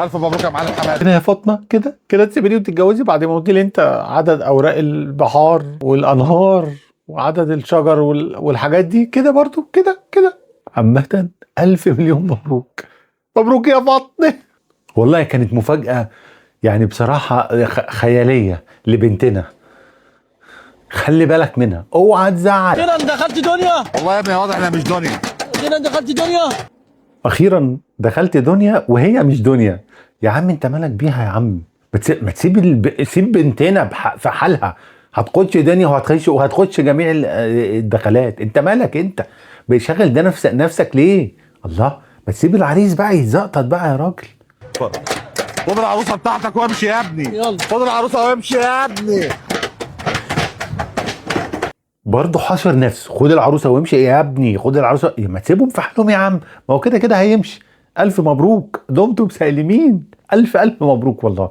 الف مبروك يا معلم حماد. كده يا فاطمه، كده تسيبيني وتتجوزي بعد ما قلت لي انت عدد اوراق البحار والانهار وعدد الشجر والحاجات دي كده برضو كده. عامة الف مليون مبروك. مبروك يا فاطمه. والله كانت مفاجأة، يعني بصراحة خيالية لبنتنا. خلي بالك منها، اوعى تزعل. اخيرا دخلت دنيا. والله يا ابني واضح انها مش دنيا. اخيرا دخلت دنيا. اخيرا دخلت دنيا وهي مش دنيا. يا عم انت مالك بيها يا عم؟ ما تسيب سيب بنتنا في حالها. هتخش دنيا وهتخش جميع الدخلات. انت مالك انت؟ بيشغل ده نفسك ليه؟ الله، ما تسيب العريس بقى يزقطط بقى يا راجل. خد العروسه بتاعتك وامشي يا ابني. يلا. خد العروسه وامشي يا ابني. برضه حاشر نفسه، خد العروسه وامشي يا ابني، خد العروسه. ما تسيبهم في حالهم يا عم، ما هو كده هيمشي. الف مبروك، دمتم سالمين. الف مبروك والله.